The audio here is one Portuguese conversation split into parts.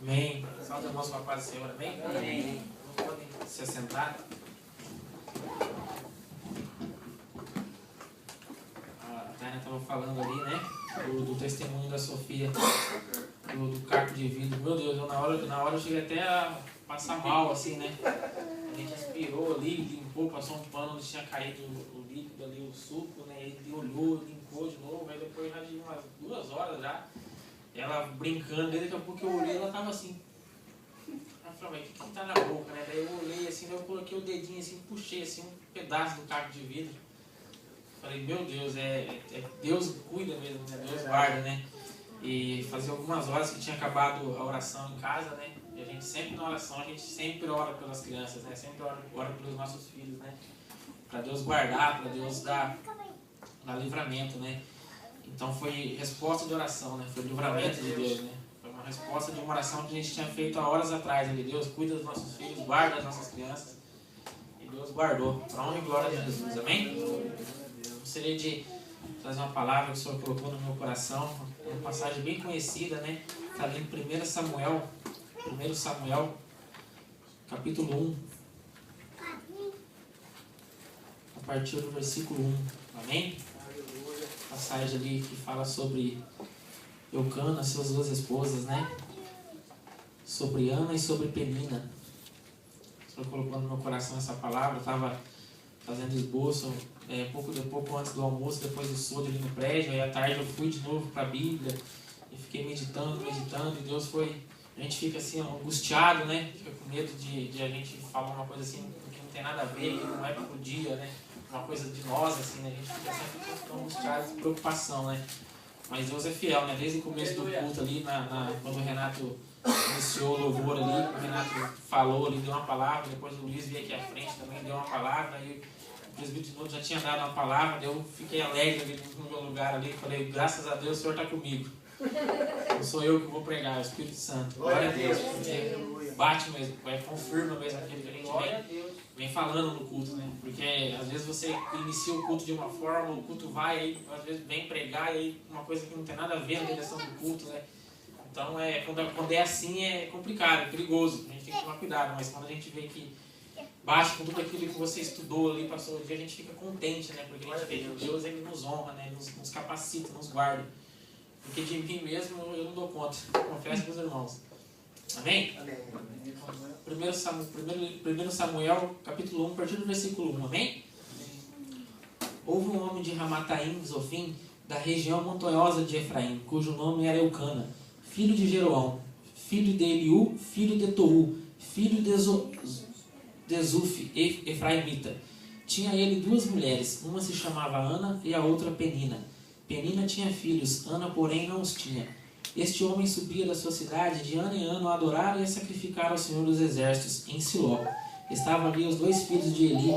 Amém. Salve, irmãos, com a paz do Senhor. Amém? Amém. Podem se assentar. A Taina estava falando ali, né? Do testemunho da Sofia, do caco de vidro. Meu Deus, na hora eu cheguei até a passar mal, assim, né? A gente aspirou ali, limpou, passou um pano onde tinha caído o líquido ali, o suco, né? Ele olhou, limpou de novo, aí depois já de umas 2 horas já. Ela brincando, daqui a pouco eu olhei, ela tava assim. Ela falou, mas o que tá na boca, né? Daí eu olhei assim, daí eu coloquei o dedinho assim, puxei assim um pedaço do caco de vidro. Falei, meu Deus, Deus cuida mesmo, né? Deus guarda, né? E fazia algumas horas que tinha acabado a oração em casa, né? E a gente sempre na oração, a gente sempre ora pelas crianças, né? Sempre ora pelos nossos filhos, né? Para Deus guardar, para Deus dar livramento, né? Então foi resposta de oração, né? Foi livramento de Deus, né? Foi uma resposta de uma oração que a gente tinha feito há horas atrás. Ali. Deus cuida dos nossos filhos, guarda as nossas crianças. E Deus guardou. Para honra e glória de Jesus, amém? Gostaria de trazer uma palavra que o Senhor colocou no meu coração. Uma passagem bem conhecida, né? Está ali em 1 Samuel, capítulo 1. A partir do versículo 1. Amém? Passagem ali que fala sobre Eucana, suas 2 esposas, né? Sobre Ana e sobre Penina. O Senhor colocou no meu coração essa palavra. Eu estava fazendo esboço pouco antes do almoço, depois do estudo ali no prédio. Aí à tarde eu fui de novo para a Bíblia e fiquei meditando. E Deus foi... A gente fica assim angustiado, né? Fica com medo de a gente falar uma coisa assim que não tem nada a ver, que não é pro dia, né? Uma coisa de nós, assim, né? A gente fica sempre tão angustiado, com preocupação, né? Mas Deus é fiel, né? Desde o começo do culto ali, quando o Renato iniciou o louvor ali, o Renato falou ali, deu uma palavra, depois o Luiz veio aqui à frente também, deu uma palavra, aí o presbítero de novo já tinha dado uma palavra, eu fiquei alegre ali no meu lugar ali, falei, graças a Deus o Senhor está comigo. Não sou eu que vou pregar, é o Espírito Santo. Glória a Deus, porque bate mesmo, confirma mesmo aquilo que a gente vem falando no culto, né? Porque às vezes você inicia o culto de uma forma, o culto vai, aí às vezes vem pregar, e aí uma coisa que não tem nada a ver na direção do culto, né? Então, quando é assim, é complicado, é perigoso, a gente tem que tomar cuidado, mas quando a gente vê que bate com tudo aquilo que você estudou ali, passou o dia, a gente fica contente, né? Porque a gente vê que Deus, ele nos honra, né? Nos capacita, nos guarda. Porque de mim mesmo eu não dou conta, confesso para os irmãos. Amém? Amém. 1 Samuel, capítulo 1, a partir do versículo 1. Amém? Houve um homem de Ramataim, Zofim, da região montanhosa de Efraim, cujo nome era Eucana, filho de Jeroão, filho de Eliú, filho de Tou, filho de Zuf, Efraimita. Tinha ele 2 mulheres, uma se chamava Ana e a outra Penina. Penina tinha filhos, Ana, porém, não os tinha. Este homem subia da sua cidade de ano em ano a adorar e a sacrificar ao Senhor dos Exércitos, em Siló. Estavam ali os 2 filhos de Eli,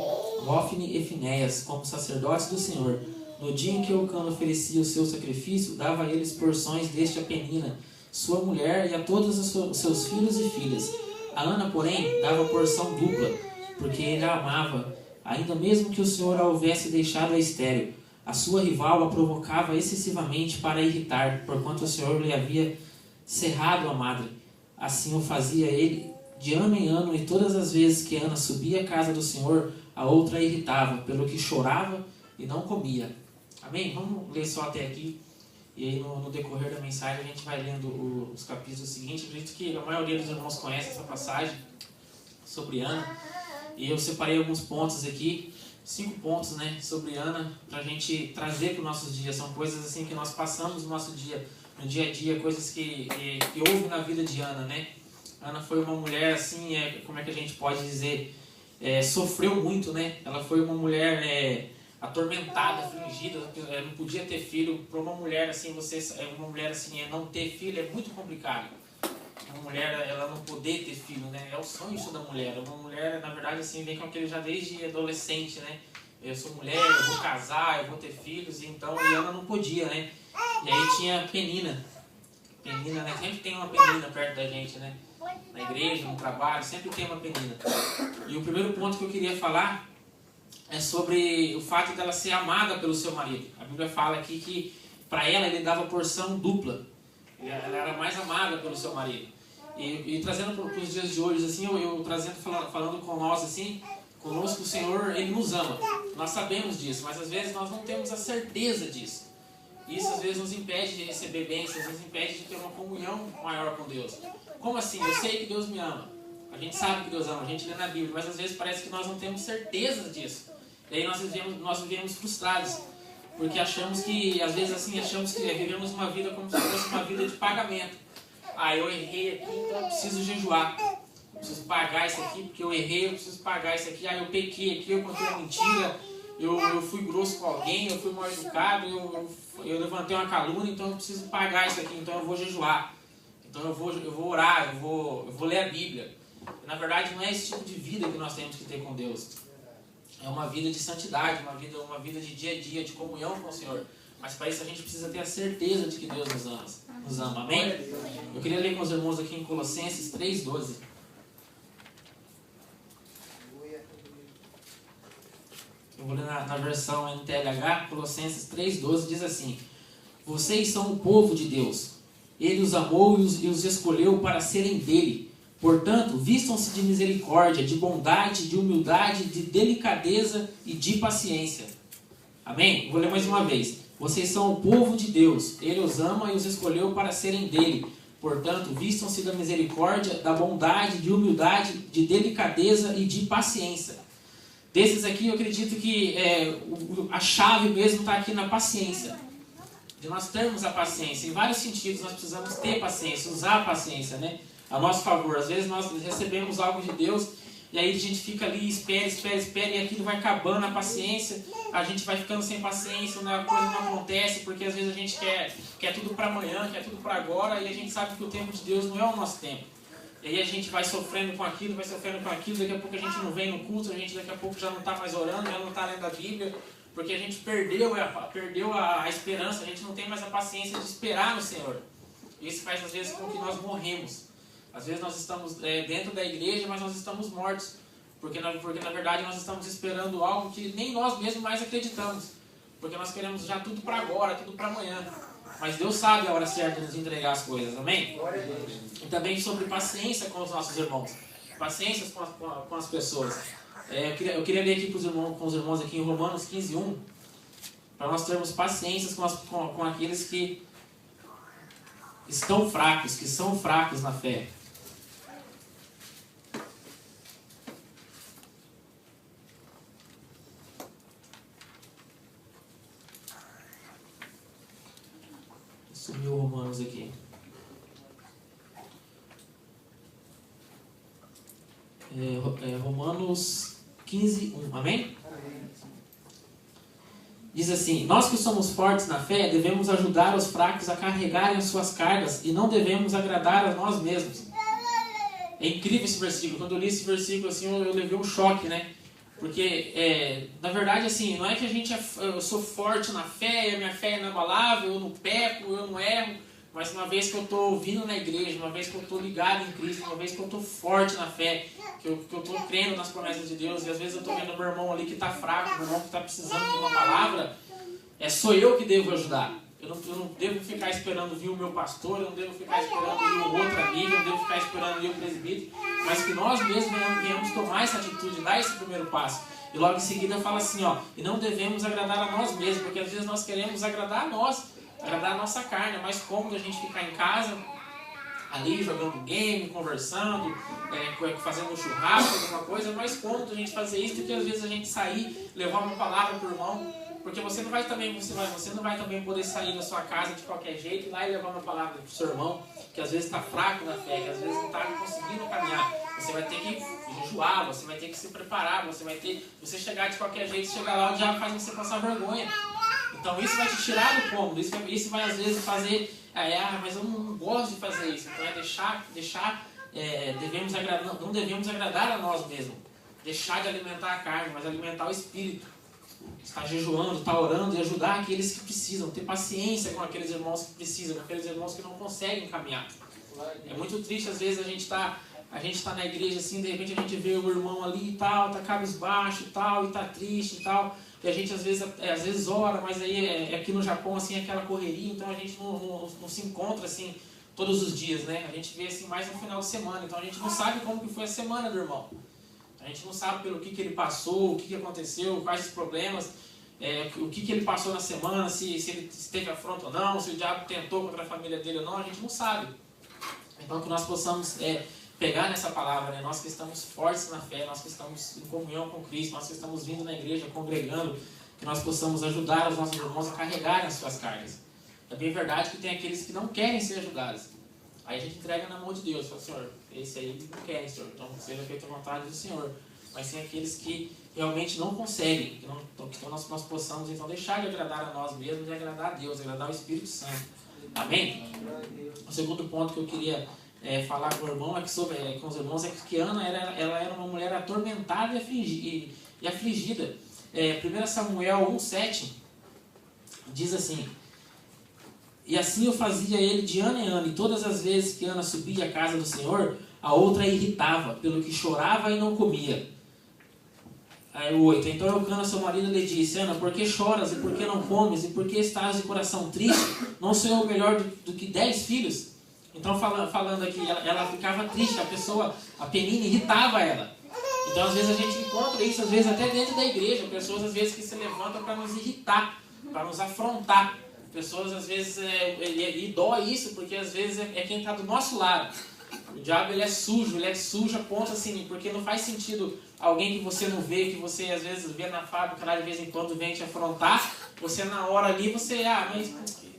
Hofni e Finéias, como sacerdotes do Senhor. No dia em que Eucana oferecia o seu sacrifício, dava a eles porções deste a Penina, sua mulher, e a todos os seus filhos e filhas. A Ana, porém, dava porção dupla, porque ele a amava, ainda mesmo que o Senhor a houvesse deixado a estéril. A sua rival a provocava excessivamente para irritar, porquanto o Senhor lhe havia cerrado a madre. Assim o fazia ele de ano em ano, e todas as vezes que Ana subia à casa do Senhor, a outra a irritava, pelo que chorava e não comia. Amém? Vamos ler só até aqui, e aí no decorrer da mensagem a gente vai lendo os capítulos seguintes. Eu acredito que a maioria dos irmãos conhece essa passagem sobre Ana, e eu separei alguns pontos aqui, 5 pontos, né, sobre Ana, para a gente trazer para os nossos dias. São coisas assim que nós passamos no nosso dia, no dia a dia, coisas que houve na vida de Ana, né? Ana foi uma mulher assim, como é que a gente pode dizer, sofreu muito, né? Ela foi uma mulher atormentada, afligida, não podia ter filho. Para uma mulher assim, não ter filho é muito complicado. Uma mulher, ela não poder ter filho, né? É o sonho isso da mulher. Uma mulher, na verdade, assim, vem com aquele já desde adolescente, né? Eu sou mulher, eu vou casar, eu vou ter filhos. Então, e Ana não podia, né? E aí tinha Penina. Penina, né? Sempre tem uma Penina perto da gente, né? Na igreja, no trabalho, sempre tem uma Penina. E o primeiro ponto que eu queria falar é sobre o fato dela ser amada pelo seu marido. A Bíblia fala aqui que para ela ele dava porção dupla. Ela era mais amada pelo seu marido. E trazendo para os dias de hoje, assim, eu trazendo, falando com nós, assim, conosco o Senhor, Ele nos ama. Nós sabemos disso, mas às vezes nós não temos a certeza disso. Isso às vezes nos impede de receber bênçãos, nos impede de ter uma comunhão maior com Deus. Como assim? Eu sei que Deus me ama. A gente sabe que Deus ama, a gente lê na Bíblia, mas às vezes parece que nós não temos certeza disso. E aí nós vivemos frustrados, porque achamos que, às vezes assim, achamos que vivemos uma vida como se fosse uma vida de pagamento. Eu errei aqui, então eu preciso jejuar. Eu preciso pagar isso aqui, porque eu errei, eu preciso pagar isso aqui. Eu pequei aqui, eu contei uma mentira, eu fui grosso com alguém, eu fui mal educado, eu levantei uma calúnia, então eu preciso pagar isso aqui, então eu vou jejuar. Então eu vou orar, eu vou ler a Bíblia. E, na verdade, não é esse tipo de vida que nós temos que ter com Deus. É uma vida de santidade, uma vida de dia a dia, de comunhão com o Senhor. Mas para isso a gente precisa ter a certeza de que Deus nos ama. Amém? Eu queria ler com os irmãos aqui em Colossenses 3,12. Eu vou ler na versão NTLH, Colossenses 3,12, diz assim: vocês são o povo de Deus. Ele os amou e os escolheu para serem dele. Portanto, vistam-se de misericórdia, de bondade, de humildade, de delicadeza e de paciência. Amém? Vou ler mais uma vez. Vocês são o povo de Deus. Ele os ama e os escolheu para serem dele. Portanto, vistam-se da misericórdia, da bondade, de humildade, de delicadeza e de paciência. Desses aqui, eu acredito que a chave mesmo está aqui na paciência. De nós termos a paciência. Em vários sentidos, nós precisamos ter paciência, usar a paciência, né? A nosso favor. Às vezes nós recebemos algo de Deus e aí a gente fica ali, espera e aquilo vai acabando a paciência, a gente vai ficando sem paciência, a coisa não acontece, porque às vezes a gente quer tudo para amanhã, quer tudo para agora, e a gente sabe que o tempo de Deus não é o nosso tempo. E aí a gente vai sofrendo com aquilo, daqui a pouco a gente não vem no culto, a gente daqui a pouco já não está mais orando, já não está lendo a Bíblia, porque a gente perdeu a esperança, a gente não tem mais a paciência de esperar no Senhor. Isso faz às vezes com que nós morremos. Às vezes nós estamos dentro da igreja, mas nós estamos mortos. Porque na verdade nós estamos esperando algo que nem nós mesmos mais acreditamos. Porque nós queremos já tudo para agora, tudo para amanhã. Mas Deus sabe a hora certa de nos entregar as coisas, amém? E também sobre paciência com os nossos irmãos. Paciência com as pessoas. Eu queria ler aqui com os irmãos aqui em Romanos 15:1. Para nós termos paciência com aqueles que estão fracos, que são fracos na fé. Sumiu Romanos aqui. Romanos 15:1. Amém? Diz assim: nós que somos fortes na fé, devemos ajudar os fracos a carregarem as suas cargas e não devemos agradar a nós mesmos. É incrível esse versículo. Quando eu li esse versículo, assim, eu levei um choque, né? Porque, na verdade, assim, não é que eu sou forte na fé, a minha fé é inabalável, eu não peco, eu não erro, mas uma vez que eu estou ouvindo na igreja, uma vez que eu estou ligado em Cristo, uma vez que eu estou forte na fé, que eu estou crendo nas promessas de Deus, e às vezes eu estou vendo meu irmão ali que está fraco, meu irmão que está precisando de uma palavra, sou eu que devo ajudar. Eu não devo ficar esperando vir o meu pastor, eu não devo ficar esperando vir um outro amigo, eu não devo ficar esperando vir o presbítero, mas que nós mesmos venhamos tomar essa atitude, dar esse primeiro passo. E logo em seguida fala assim, e não devemos agradar a nós mesmos, porque às vezes nós queremos agradar a nós, agradar a nossa carne. É mais cômodo a gente ficar em casa, ali jogando game, conversando, fazendo um churrasco, alguma coisa. É mais cômodo a gente fazer isso do que às vezes a gente sair, levar uma palavra para o irmão. Porque você não vai também poder sair da sua casa de qualquer jeito, ir lá e levar uma palavra para o seu irmão, que às vezes está fraco na fé, que às vezes não está conseguindo caminhar. Você vai ter que jejuar, você vai ter que se preparar, você chegar de qualquer jeito, chegar lá, o diabo faz você passar vergonha. Então isso vai te tirar do cômodo, isso vai às vezes fazer, mas eu não gosto de fazer isso. Então não devemos agradar a nós mesmos. Deixar de alimentar a carne, mas alimentar o espírito. Estar jejuando, estar orando e ajudar aqueles que precisam, ter paciência com aqueles irmãos que precisam, com aqueles irmãos que não conseguem caminhar. É muito triste às vezes a gente tá na igreja assim, de repente a gente vê o irmão ali e tal, tá cabisbaixo e tal, e tá triste e tal, e a gente às vezes ora, mas aí aqui no Japão assim, aquela correria, então a gente não se encontra assim todos os dias, né? A gente vê assim mais no final de semana. Então a gente não sabe como que foi a semana do irmão. A gente não sabe pelo que ele passou, o que aconteceu, quais os problemas, o que ele passou na semana, se ele teve afronta ou não, se o diabo tentou contra a família dele ou não, a gente não sabe. Então que nós possamos pegar nessa palavra, né? Nós que estamos fortes na fé, nós que estamos em comunhão com Cristo, nós que estamos vindo na igreja, congregando, que nós possamos ajudar os nossos irmãos a carregarem as suas cargas. É bem verdade que tem aqueles que não querem ser ajudados. Aí a gente entrega na mão de Deus, fala, Senhor, esse aí não quer, Senhor, então seja feita a vontade do Senhor. Mas tem aqueles que realmente não conseguem, que nós possamos então deixar de agradar a nós mesmos e agradar a Deus, agradar o Espírito Santo. Amém? O segundo ponto que eu queria falar com o irmão, com os irmãos, é que Ana ela era uma mulher atormentada e afligida. 1 Samuel 1,7 diz assim: e assim eu fazia ele de ano em ano, e todas as vezes que Ana subia à casa do Senhor, a outra a irritava, pelo que chorava e não comia. Aí o 8, então Eucana, seu marido, lhe disse: Ana, por que choras, e por que não comes, e por que estás de coração triste? Não sou eu melhor do que 10 filhos? Então falando aqui, ela ficava triste, a Penina irritava ela. Então às vezes a gente encontra isso, às vezes até dentro da igreja, pessoas às vezes que se levantam para nos irritar, para nos afrontar. Pessoas às vezes, e dói isso, porque às vezes é quem está do nosso lado. O diabo ele é sujo a ponto assim, porque não faz sentido alguém que você não vê, que você às vezes vê na fábrica lá de vez em quando vem te afrontar, você na hora ali, mas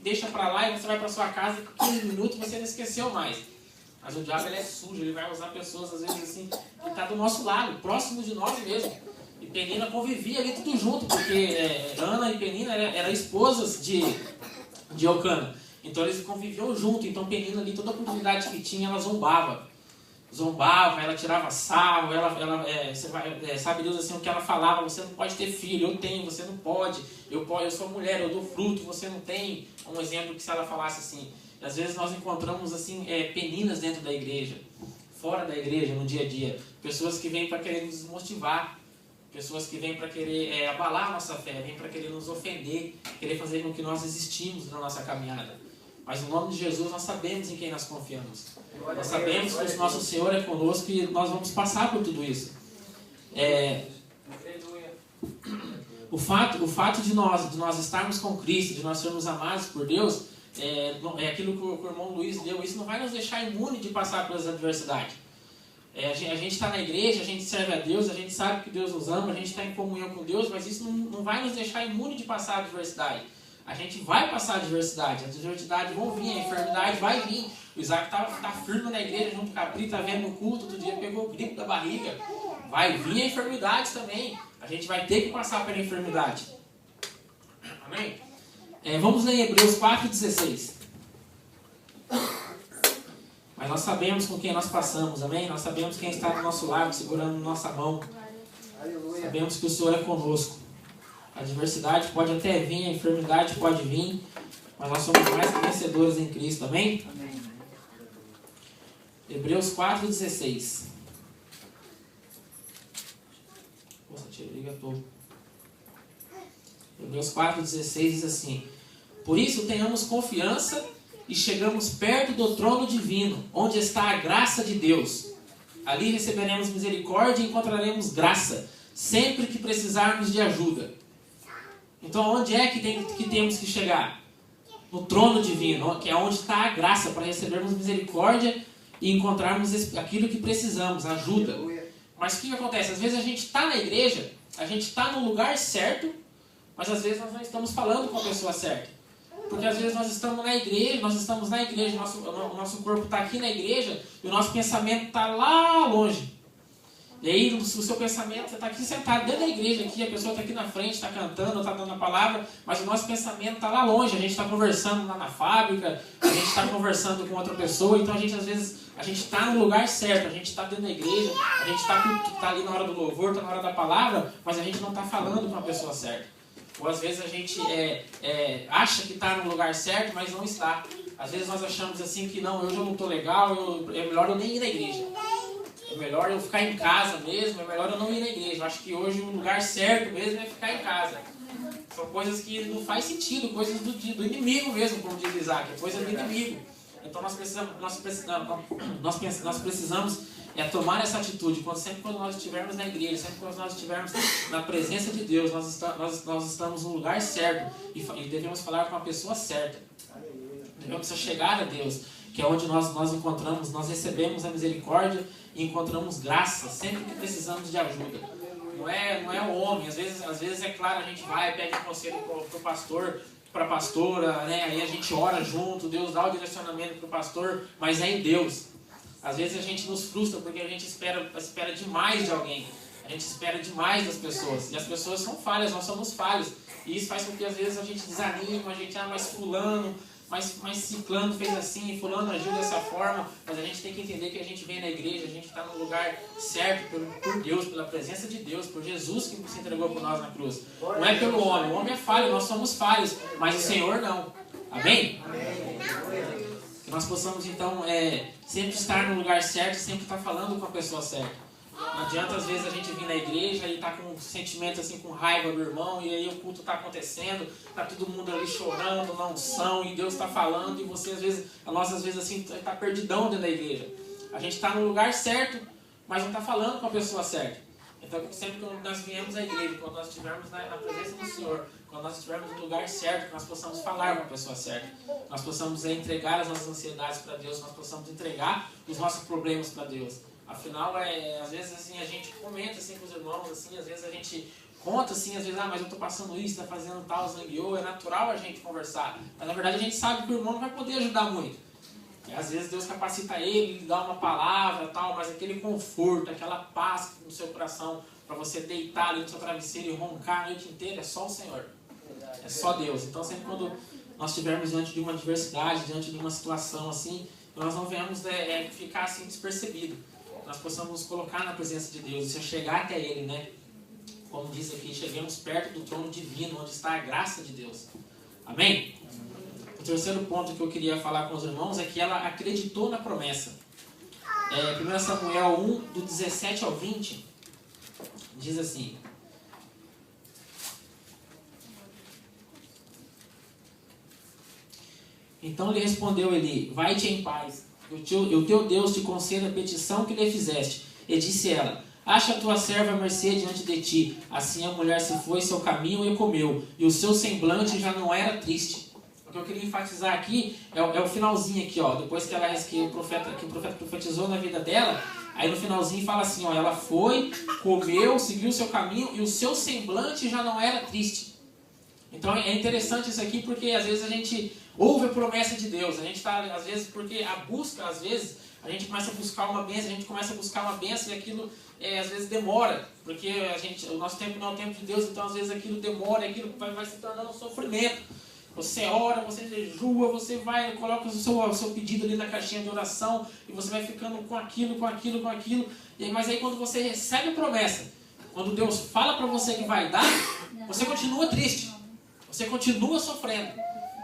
deixa pra lá e você vai pra sua casa, 15 minutos você não esqueceu mais. Mas o diabo ele é sujo, ele vai usar pessoas às vezes assim, que está do nosso lado, próximo de nós mesmo. E Penina convivia ali tudo junto, porque Ana e Penina eram esposas de Eucana. Então eles conviviam junto. Então Penina ali, toda a oportunidade que tinha, ela zombava, ela tirava sarro, sabe Deus assim, o que ela falava: você não pode ter filho, eu tenho, você não pode, eu sou mulher, eu dou fruto, você não tem. Um exemplo que se ela falasse assim. E às vezes nós encontramos assim peninas dentro da igreja, fora da igreja, no dia a dia, pessoas que vêm para querer nos desmotivar, pessoas que vêm para querer abalar a nossa fé, vêm para querer nos ofender, querer fazer com que nós desistimos na nossa caminhada. Mas no nome de Jesus nós sabemos em quem nós confiamos. Nós sabemos que o nosso Senhor é conosco e nós vamos passar por tudo isso. O fato de nós estarmos com Cristo, de nós sermos amados por Deus, é aquilo que o irmão Luiz deu. Isso não vai nos deixar imune de passar pelas adversidades. A gente está na igreja, a gente serve a Deus, a gente sabe que Deus nos ama, a gente está em comunhão com Deus, mas isso não vai nos deixar imune de passar a adversidade. A gente vai passar a adversidade, as adversidades vão vir, a enfermidade vai vir. O Isaac tá firme na igreja junto com a Pri, tá vendo no culto, outro dia pegou o gripe da barriga. Vai vir a enfermidade também. A gente vai ter que passar pela enfermidade. Amém? Vamos ler Hebreus 4,16. Mas nós sabemos com quem nós passamos, amém? Nós sabemos quem está do nosso lado, segurando nossa mão. Sabemos que o Senhor é conosco. A adversidade pode até vir, a enfermidade pode vir, mas nós somos mais que vencedores em Cristo, amém? Amém. Hebreus 4,16. Nossa, tia, liga todo. Hebreus 4,16 diz assim: por isso tenhamos confiança e chegamos perto do trono divino, onde está a graça de Deus. Ali receberemos misericórdia e encontraremos graça, sempre que precisarmos de ajuda. Então, onde é que temos que chegar? No trono divino, que é onde está a graça, para recebermos misericórdia e encontrarmos aquilo que precisamos, ajuda. Mas o que acontece? Às vezes a gente está na igreja, a gente está no lugar certo, mas às vezes nós não estamos falando com a pessoa certa. Porque às vezes nós estamos na igreja, o nosso corpo está aqui na igreja e o nosso pensamento está lá longe. E aí o seu pensamento, você está aqui sentado dentro da igreja, aqui, a pessoa está aqui na frente, está cantando, está dando a palavra, mas o nosso pensamento está lá longe, a gente está conversando lá na fábrica, a gente está conversando com outra pessoa, então às vezes a gente está no lugar certo, a gente está dentro da igreja, a gente está ali na hora do louvor, está na hora da palavra, mas a gente não está falando com a pessoa certa. Ou às vezes a gente acha que está no lugar certo, mas não está. Às vezes nós achamos assim que não, eu já não estou legal, é melhor eu nem ir na igreja. É melhor eu ficar em casa mesmo, é melhor eu não ir na igreja. Eu acho que hoje o lugar certo mesmo é ficar em casa. São coisas que não faz sentido, coisas do inimigo mesmo, como diz Isaac, é coisa do inimigo. Então nós precisamos tomar essa atitude. Sempre quando nós estivermos na igreja, sempre quando nós estivermos na presença de Deus, nós estamos no lugar certo e devemos falar com a pessoa certa. Devemos chegar a Deus, que é onde nós encontramos, nós recebemos a misericórdia e encontramos graça sempre que precisamos de ajuda. Não é o homem. Às vezes é claro, a gente vai, pede conselho para o pastor, para a pastora, né? Aí a gente ora junto, Deus dá o direcionamento para o pastor, mas é em Deus. Às vezes a gente nos frustra porque a gente espera demais de alguém. A gente espera demais das pessoas. E as pessoas são falhas, nós somos falhos. E isso faz com que às vezes a gente desanima, a gente, mas fulano, mas ciclano fez assim, fulano agiu dessa forma. Mas a gente tem que entender que a gente vem na igreja, a gente está no lugar certo por Deus, pela presença de Deus, por Jesus que se entregou por nós na cruz. Não é pelo homem. O homem é falho, nós somos falhos, mas o Senhor não. Amém? Que nós possamos então sempre estar no lugar certo, sempre estar falando com a pessoa certa. Não adianta às vezes a gente vir na igreja e estar com um sentimento assim, com raiva do irmão, e aí o culto está acontecendo, está todo mundo ali chorando na unção, e Deus está falando, e você às vezes assim, está perdidão dentro da igreja. A gente está no lugar certo, mas não está falando com a pessoa certa. Então sempre que nós viemos à igreja, quando nós estivermos na presença do Senhor, quando nós estivermos no lugar certo, que nós possamos falar com a pessoa certa, nós possamos entregar as nossas ansiedades para Deus, nós possamos entregar os nossos problemas para Deus. Afinal, às vezes assim, a gente comenta assim, com os irmãos, assim, às vezes a gente conta assim, às vezes, mas eu estou passando isso, está fazendo tal, zangueou, é natural a gente conversar. Mas na verdade a gente sabe que o irmão não vai poder ajudar muito. E, às vezes Deus capacita ele, ele dá uma palavra, tal, mas aquele conforto, aquela paz no seu coração, para você deitar ali no seu travesseiro e roncar a noite inteira, é só o Senhor. É só Deus. Então sempre quando nós estivermos diante de uma adversidade, diante de uma situação assim, nós não venhamos ficar assim despercebido. Nós possamos nos colocar na presença de Deus e chegar até Ele, né? Como diz aqui, chegamos perto do trono divino, onde está a graça de Deus. Amém? O terceiro ponto que eu queria falar com os irmãos é que ela acreditou na promessa. 1 Samuel 1, do 17 ao 20, diz assim: Então lhe respondeu Eli: Vai-te em paz. O teu Deus te conceda a petição que lhe fizeste. E disse ela: Acha a tua serva à mercê diante de ti. Assim a mulher se foi seu caminho e comeu, e o seu semblante já não era triste. O que eu queria enfatizar aqui é o finalzinho aqui, ó. Depois que o profeta profetizou na vida dela, aí no finalzinho fala assim, ó, ela foi, comeu, seguiu o seu caminho, e o seu semblante já não era triste. Então é interessante isso aqui, porque às vezes a gente ouve a promessa de Deus, a gente está, às vezes, porque a busca, às vezes, a gente começa a buscar uma bênção, e aquilo, às vezes, demora, porque o nosso tempo não é o tempo de Deus, então às vezes aquilo demora, aquilo vai se tornando um sofrimento. Você ora, você jejua, você vai, coloca o seu pedido ali na caixinha de oração, e você vai ficando com aquilo, mas aí quando você recebe a promessa, quando Deus fala para você que vai dar, você continua triste. Você continua sofrendo.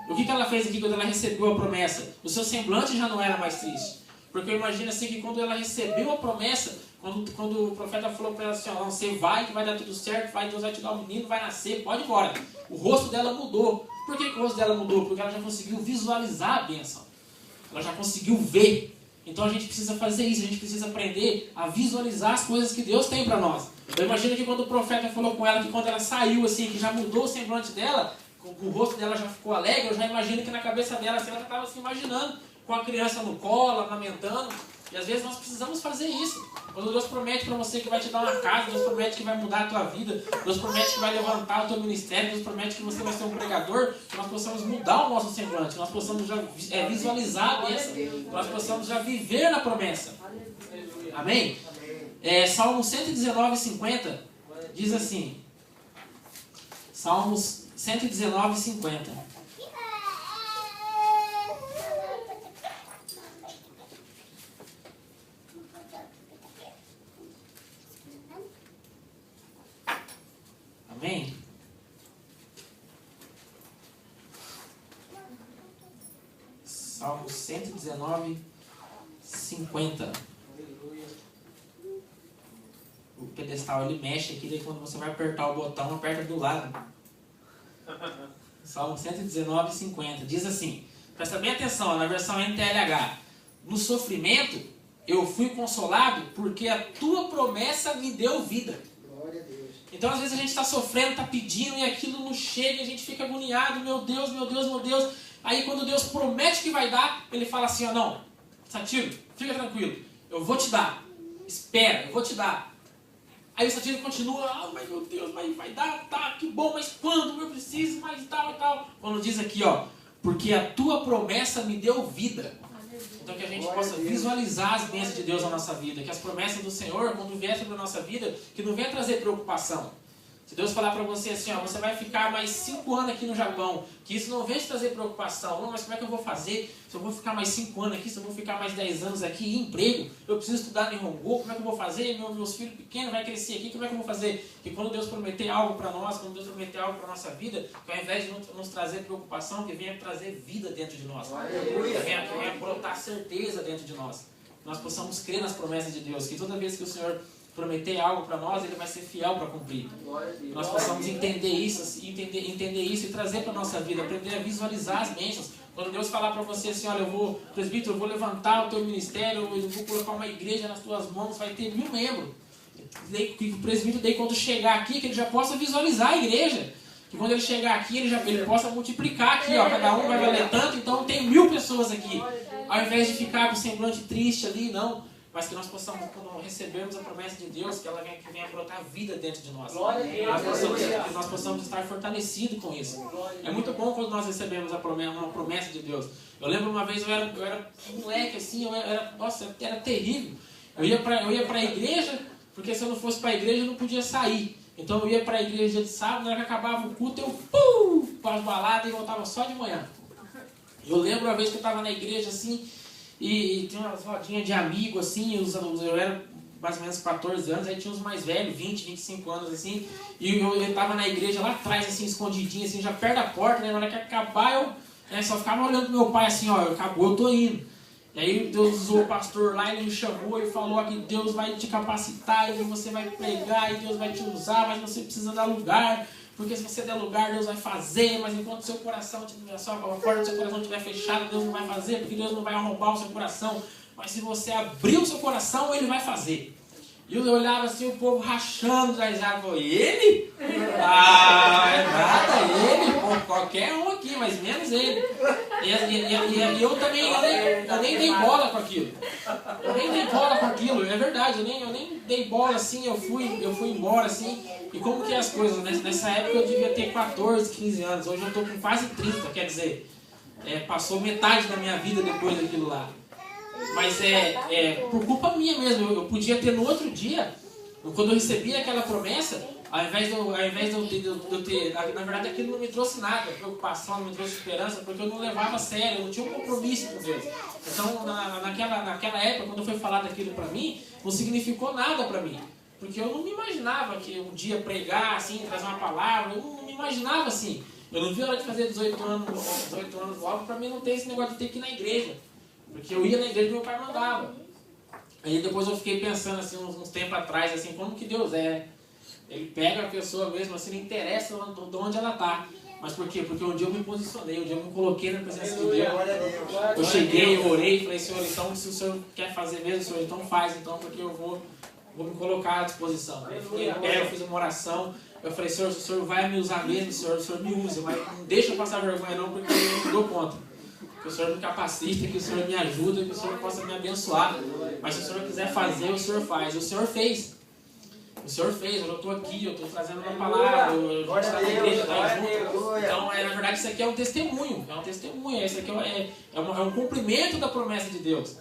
O que ela fez aqui quando ela recebeu a promessa? O seu semblante já não era mais triste. Porque eu imagino assim que quando ela recebeu a promessa, quando o profeta falou para ela assim, ó, você vai, que vai dar tudo certo, Deus vai te dar um menino, vai nascer, pode ir embora. O rosto dela mudou. Por que o rosto dela mudou? Porque ela já conseguiu visualizar a bênção. Ela já conseguiu ver. Então a gente precisa fazer isso, a gente precisa aprender a visualizar as coisas que Deus tem para nós. Eu imagino que quando o profeta falou com ela, que quando ela saiu assim, que já mudou o semblante dela, o rosto dela já ficou alegre, eu já imagino que na cabeça dela, assim, ela já estava se imaginando com a criança no colo, amamentando. E às vezes nós precisamos fazer isso. Quando Deus promete para você que vai te dar uma casa, Deus promete que vai mudar a tua vida, Deus promete que vai levantar o teu ministério, Deus promete que você vai ser um pregador, que nós possamos mudar o nosso semblante, que nós possamos já visualizar a bênção, que nós possamos já viver na promessa. Amém? Salmo 119, 50 diz assim, Salmos 119, 50. Amém? Salmo 119, 50. O pedestal ele mexe aqui, daí quando você vai apertar o botão, aperta do lado. Salmo 119, 50. Diz assim: Presta bem atenção, ó, na versão NTLH. No sofrimento, eu fui consolado porque a tua promessa me deu vida. Glória a Deus. Então, às vezes, a gente está sofrendo, está pedindo e aquilo não chega e a gente fica agoniado. Meu Deus, meu Deus, meu Deus. Aí, quando Deus promete que vai dar, Ele fala assim, ó, não, Satiro, fica tranquilo, eu vou te dar. Espera, eu vou te dar. Aí o Satiro continua, mas meu Deus, mas vai dar, tá, que bom, mas quando? Eu preciso, mas tal e tal. Quando diz aqui, ó, porque a tua promessa me deu vida. Então que a gente possa visualizar as bênçãos de Deus na nossa vida. Que as promessas do Senhor, quando vier sobre a nossa vida, que não venha trazer preocupação. Se Deus falar para você assim, ó, você vai ficar mais 5 anos aqui no Japão, que isso não venha te trazer preocupação. Não, mas como é que eu vou fazer? Se eu vou ficar mais 5 anos aqui, se eu vou ficar mais 10 anos aqui, emprego, eu preciso estudar em Nihongo, como é que eu vou fazer? Meus filhos pequenos vão crescer aqui, como é que eu vou fazer? Que quando Deus prometer algo para nós, quando Deus prometer algo para a nossa vida, que ao invés de nos trazer preocupação, que venha trazer vida dentro de nós. Que venha brotar certeza dentro de nós. Que nós possamos crer nas promessas de Deus, que toda vez que o Senhor prometer algo para nós, Ele vai ser fiel para cumprir. Que nós possamos entender isso e trazer para a nossa vida, aprender a visualizar as bênçãos. Quando Deus falar para você assim, olha, presbítero, eu vou levantar o teu ministério, eu vou colocar uma igreja nas tuas mãos, vai ter 1000 membros. Que o presbítero, daí quando chegar aqui, que ele já possa visualizar a igreja. Que quando ele chegar aqui, ele possa multiplicar aqui, ó, cada um vai valer tanto, então tem 1000 pessoas aqui. Ao invés de ficar com o semblante triste ali, não. Mas que nós possamos, quando recebermos a promessa de Deus, que ela venha brotar vida dentro de nós. Que nós possamos estar fortalecidos com isso. É muito bom quando nós recebemos uma promessa de Deus. Eu lembro uma vez, eu era moleque assim, era terrível. Eu ia para a igreja, porque se eu não fosse para a igreja eu não podia sair. Então eu ia para a igreja dia de sábado, na hora que acabava o culto, eu para as baladas e voltava só de manhã. Eu lembro uma vez que eu estava na igreja assim, e tinha umas rodinhas de amigo assim, eu era mais ou menos 14 anos, aí tinha uns mais velhos, 20, 25 anos assim, e eu estava na igreja lá atrás, assim, escondidinho, assim, já perto da porta, né, na hora que acabar eu só ficava olhando pro meu pai assim, ó, acabou, eu tô indo. E aí Deus usou o pastor lá, ele me chamou e falou que Deus vai te capacitar, e você vai pregar, e Deus vai te usar, mas você precisa dar lugar. Porque se você der lugar, Deus vai fazer, mas enquanto seu coração a porta do seu coração estiver fechada, Deus não vai fazer, porque Deus não vai roubar o seu coração. Mas se você abrir o seu coração, Ele vai fazer. E eu olhava assim, o povo rachando da risada. Ele? Ah, é nada, ele. Pô, qualquer um aqui, mas menos ele. E eu também, eu nem dei bola com aquilo. Eu nem dei bola com aquilo, é verdade. Eu nem dei bola assim, eu fui embora assim. E como que é as coisas? Nessa época eu devia ter 14, 15 anos. Hoje eu estou com quase 30, quer dizer, passou metade da minha vida depois daquilo lá. Mas por culpa minha mesmo. Eu podia ter no outro dia, quando eu recebi aquela promessa, ao invés de eu ter... Na verdade aquilo não me trouxe nada, preocupação, não me trouxe esperança, porque eu não levava a sério, eu não tinha um compromisso com Deus. Então naquela época, quando foi falado aquilo para mim, não significou nada para mim. Porque eu não me imaginava que um dia pregar, assim, trazer uma palavra, eu não me imaginava assim. Eu não vi a hora de fazer 18 anos logo, para mim não ter esse negócio de ter que ir na igreja. Porque eu ia na igreja e meu pai mandava. Aí depois eu fiquei pensando assim, uns tempos atrás, assim, como que Deus é. Ele pega a pessoa mesmo, assim, não interessa de onde ela está. Mas por quê? Porque um dia eu me posicionei, um dia eu me coloquei na presença de Deus. Eu cheguei, eu orei, falei, Senhor, então se o Senhor quer fazer mesmo, Senhor, então faz, então, porque eu vou me colocar à disposição. Eu fiquei em pé, eu fiz uma oração, eu falei, Senhor, se o Senhor vai me usar mesmo, o Senhor me usa, mas não deixa eu passar vergonha não, porque eu não dou conta. Que o Senhor me capacite, que o Senhor me ajude, que o Senhor possa me abençoar. Mas se o Senhor quiser fazer, o Senhor faz. O Senhor fez. O Senhor fez, eu estou aqui, eu estou trazendo uma palavra, a gente está na igreja, está junto. Então, na verdade, isso aqui é um testemunho. É um testemunho. Isso aqui é um cumprimento da promessa de Deus.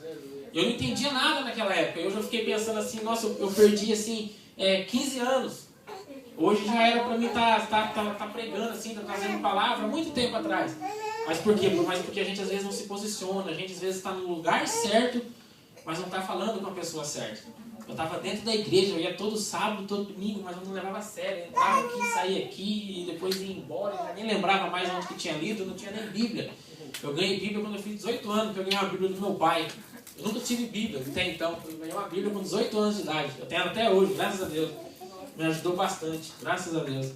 Eu não entendia nada naquela época. Eu já fiquei pensando assim, nossa, eu perdi assim, 15 anos. Hoje já era para mim tá pregando, assim, tá trazendo palavra há muito tempo atrás. Mas por quê? Mas porque a gente às vezes não se posiciona, a gente às vezes está no lugar certo, mas não está falando com a pessoa certa. Eu estava dentro da igreja, eu ia todo sábado, todo domingo, mas eu não levava a sério. Eu entrava aqui, saía aqui e depois ia embora. Eu já nem lembrava mais onde que tinha lido, eu não tinha nem Bíblia. Eu ganhei Bíblia quando eu fiz 18 anos, porque eu ganhei uma Bíblia do meu pai. Eu nunca tive Bíblia até então. Eu ganhei uma Bíblia com 18 anos de idade. Eu tenho até hoje, graças a Deus. Me ajudou bastante, graças a Deus.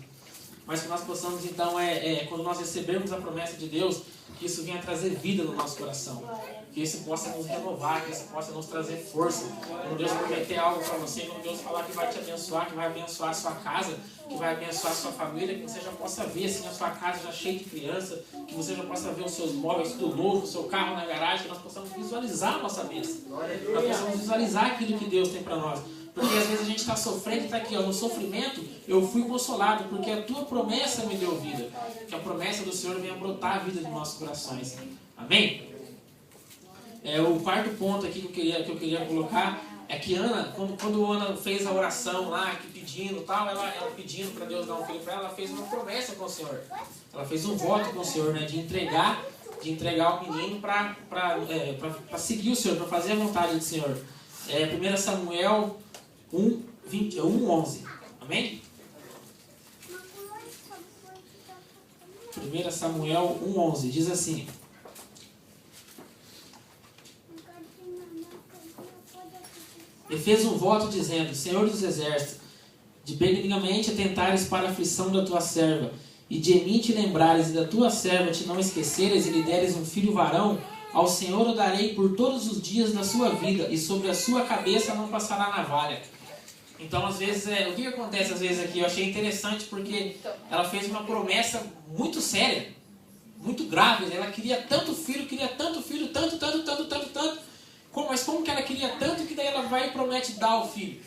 Mas que nós possamos, então, quando nós recebermos a promessa de Deus, que isso venha trazer vida no nosso coração. Que isso possa nos renovar, que isso possa nos trazer força. Quando Deus prometer algo para você, quando Deus falar que vai te abençoar, que vai abençoar a sua casa, que vai abençoar a sua família, que você já possa ver assim, a sua casa já cheia de criança, que você já possa ver os seus móveis tudo novo, o seu carro na garagem, que nós possamos visualizar a nossa bênção. Nós possamos visualizar aquilo que Deus tem para nós. Porque às vezes a gente está sofrendo e está aqui, ó, no sofrimento eu fui consolado, porque a tua promessa me deu vida. Que a promessa do Senhor venha brotar a vida de nossos corações. Amém? O quarto ponto aqui que eu queria colocar é que Ana, quando Ana fez a oração lá, que pedindo tal, ela pedindo para Deus dar um filho para ela, ela fez uma promessa com o Senhor. Ela fez um voto com o Senhor, né, de entregar o menino para seguir o Senhor, para fazer a vontade do Senhor. 1 Samuel 1:11. Amém? 1 Samuel 1:11 diz assim: e fez um voto dizendo: Senhor dos exércitos, de benignamente atentares para a aflição da tua serva, e de mim te lembrares, e da tua serva te não esqueceres, e lhe deres um filho varão, ao Senhor o darei por todos os dias da sua vida, e sobre a sua cabeça não passará navalha. Então, às vezes, o que acontece às vezes aqui? Eu achei interessante porque ela fez uma promessa muito séria, muito grave. Ela queria tanto filho, tanto. Mas como que ela queria tanto que daí ela vai e promete dar o filho?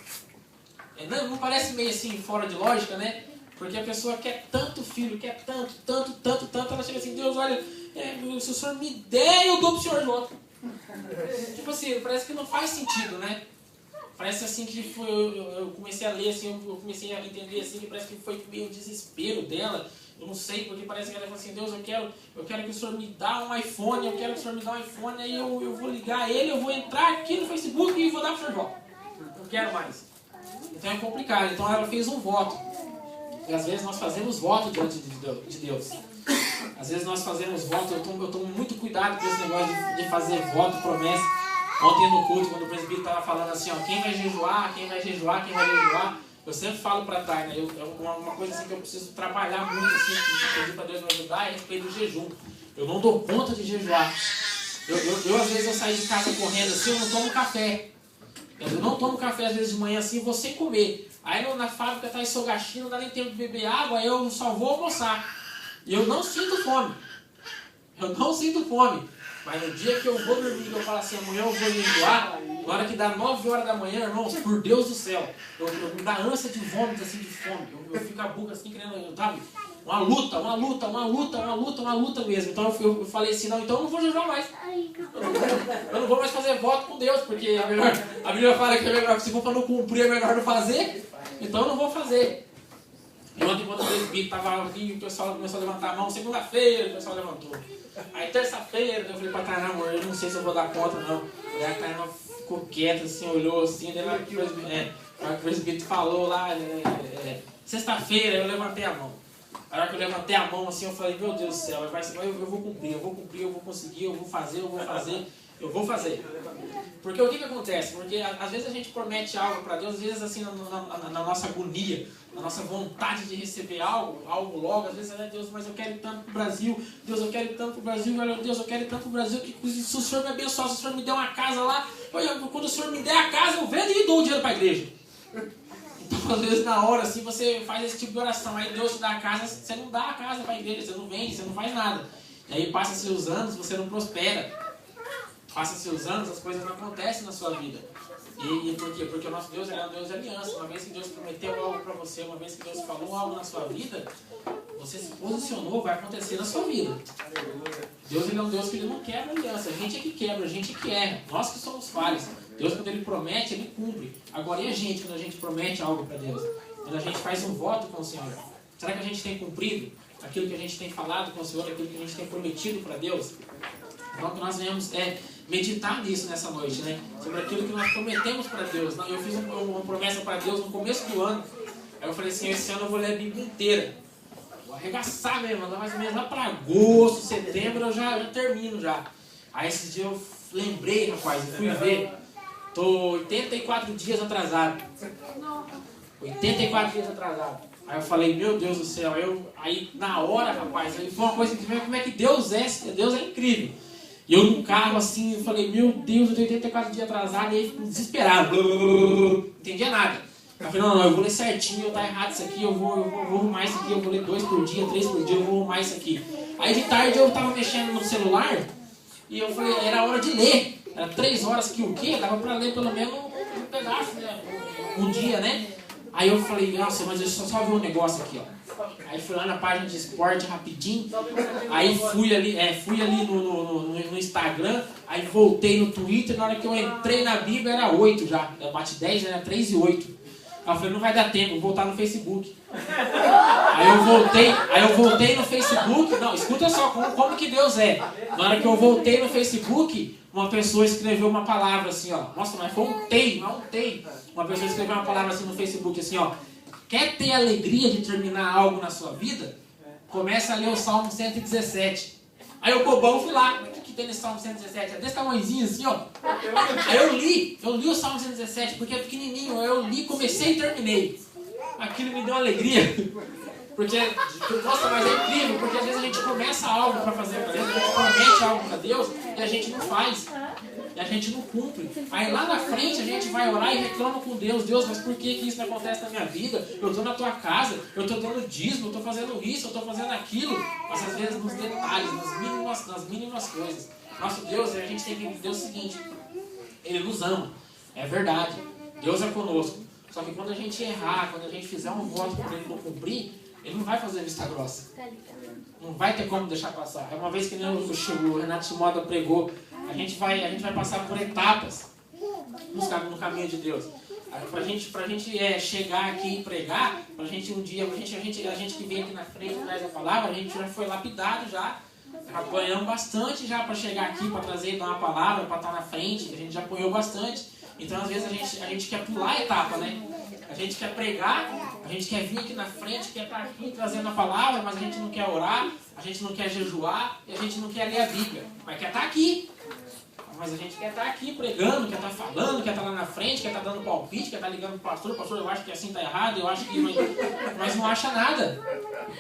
Não parece meio assim, fora de lógica, né? Porque a pessoa quer tanto filho, quer tanto, ela chega assim: Deus, olha, se o Senhor me der, eu dou pro Senhor de outro. Tipo assim, parece que não faz sentido, né? Parece assim que foi, eu comecei a ler, assim, eu comecei a entender assim, que parece que foi meio desespero dela. Eu não sei, porque parece que ela falou assim: Deus, eu quero que o Senhor me dê um iPhone, aí eu vou ligar ele, eu vou entrar aqui no Facebook e vou dar pro Senhor. Não quero mais. Então é complicado. Então ela fez um voto. E às vezes nós fazemos voto diante de Deus. Às vezes nós fazemos voto, eu tomo muito cuidado com esse negócio de fazer voto, promessa. Ontem no culto, quando o presbítero estava falando assim, ó, quem vai jejuar, eu sempre falo para a Taina, uma coisa assim que eu preciso trabalhar muito, assim, pedir para Deus me ajudar, é a respeito do jejum. Eu não dou conta de jejuar. Eu às vezes eu saio de casa correndo assim, eu não tomo café. Eu não tomo café às vezes de manhã assim, vou sem comer. Aí na fábrica está ensogaxinho, não dá nem tempo de beber água, aí eu só vou almoçar. E eu não sinto fome. Mas no dia que eu vou dormir, que eu falo assim, amanhã eu vou jejuar, na hora que dá 9 horas da manhã, irmãos, por Deus do céu, me dá ânsia de vômito, assim, de fome. Eu fico a boca assim, querendo, sabe? Uma luta mesmo. Então eu falei assim, não, então eu não vou jejuar mais. Eu não vou mais fazer voto com Deus, porque a Bíblia fala que é melhor, se for para não cumprir, é melhor não fazer. Então eu não vou fazer. E ontem, quando o presbítero estava aqui, o pessoal começou a levantar a mão. Segunda-feira, o pessoal levantou. Aí, terça-feira, eu falei pra Tainá, amor, eu não sei se eu vou dar conta, não. Aí a Tainá ficou quieta, assim, olhou assim. Daí o presbítero falou lá, sexta-feira, eu levantei a mão. A hora que eu levantei a mão, assim, eu falei, meu Deus do céu, eu vou cumprir, eu vou conseguir, eu vou fazer. Porque o que acontece? Porque às vezes a gente promete algo para Deus, às vezes assim, na nossa agonia, na nossa vontade de receber algo logo, às vezes, Deus, mas eu quero ir tanto pro Brasil, Deus, eu quero ir tanto pro Brasil, Deus, eu quero ir tanto pro Brasil, que se o Senhor me abençoar, se o Senhor me der uma casa lá, quando o Senhor me der a casa, eu vendo e dou o dinheiro para a igreja. Então, às vezes, na hora, assim, você faz esse tipo de oração, aí Deus te dá a casa, você não dá a casa para a igreja, você não vende, você não faz nada. E aí, passa-se os anos, você não prospera. Passa-se os anos, as coisas não acontecem na sua vida. E por quê? Porque o nosso Deus é um Deus de aliança. Uma vez que Deus prometeu algo para você, uma vez que Deus falou algo na sua vida, você se posicionou, vai acontecer na sua vida. Deus ele é um Deus que ele não quebra aliança. A gente é que quebra, a gente é que erra. Nós que somos falhos. Deus, quando ele promete, ele cumpre. Agora, e a gente, quando a gente promete algo para Deus? Quando a gente faz um voto com o Senhor? Será que a gente tem cumprido aquilo que a gente tem falado com o Senhor, aquilo que a gente tem prometido para Deus? Então, que nós venhamos meditar nisso nessa noite, né? Sobre aquilo que nós prometemos para Deus. Eu fiz uma promessa para Deus no começo do ano. Aí eu falei assim, esse ano eu vou ler a Bíblia inteira. Vou arregaçar mesmo, mais ou menos lá para agosto, setembro, eu já termino já. Aí esse dia eu lembrei, rapaz, e fui ver. Tô 84 dias atrasado. 84 dias atrasado. Aí eu falei, meu Deus do céu. Aí na hora, rapaz, aí foi uma coisa que como é que Deus é incrível. E eu no carro assim, eu falei, meu Deus, eu tô 84 dias atrasado. E aí fico desesperado. Não entendia nada. Eu falei, não, eu vou ler certinho, tá errado isso aqui, eu vou arrumar isso aqui, eu vou ler 2 por dia, 3 por dia, eu vou arrumar isso aqui. Aí de tarde eu tava mexendo no celular e eu falei, era hora de ler. Era 3 horas que o quê? Dava pra ler pelo menos um pedaço, né? Um dia, né? Aí eu falei, nossa, mas eu só vi um negócio aqui, ó. Aí fui lá na página de esporte rapidinho. Aí fui ali no Instagram. Aí voltei no Twitter. Na hora que eu entrei na Bíblia era 8 já. Eu bati 10, era 3 e 8. Aí eu falei, não vai dar tempo, vou voltar no Facebook. Aí eu voltei no Facebook. Não, escuta só como que Deus é. Na hora que eu voltei no Facebook, uma pessoa escreveu uma palavra assim, ó. Nossa, mas foi um tei. Uma pessoa escreveu uma palavra assim no Facebook, assim, ó. Quer ter alegria de terminar algo na sua vida? Começa a ler o Salmo 117. Aí o bobão fui lá. O que tem nesse Salmo 117? É desse tamanhozinho assim, ó. Aí eu li o Salmo 117, porque é pequenininho. Aí eu li, comecei e terminei. Aquilo me deu alegria. Porque, nossa, mas é incrível, porque às vezes a gente começa algo para fazer para Deus, a gente promete algo para Deus e a gente não faz. E a gente não cumpre. Aí lá na frente a gente vai orar e reclama com Deus. Deus, mas por que isso não acontece na minha vida? Eu estou na tua casa, eu estou dando dízimo, eu estou fazendo isso, eu estou fazendo aquilo. Mas às vezes nos detalhes, nas mínimas coisas. Nosso Deus, a gente tem que entender o seguinte. Ele nos ama. É verdade. Deus é conosco. Só que quando a gente errar, quando a gente fizer um voto para ele não cumprir, ele não vai fazer vista grossa. Não vai ter como deixar passar. É uma vez que nem o Renato Shimoda pregou. A gente vai passar por etapas no caminho de Deus. Pra gente chegar aqui e pregar, pra gente um dia, a gente que vem aqui na frente traz a palavra, a gente já foi lapidado já. Apanhamos bastante já para chegar aqui, para trazer e dar uma palavra, para estar na frente. A gente já apanhou bastante. Então às vezes a gente quer pular a etapa, né? A gente quer pregar, a gente quer vir aqui na frente, quer estar aqui trazendo a palavra, mas a gente não quer orar, a gente não quer jejuar e a gente não quer ler a Bíblia. Mas quer estar aqui. Mas a gente quer estar aqui pregando, quer estar falando, quer estar lá na frente, quer estar dando palpite, quer estar ligando para o pastor, eu acho que assim está errado, eu acho que... Mas não acha nada.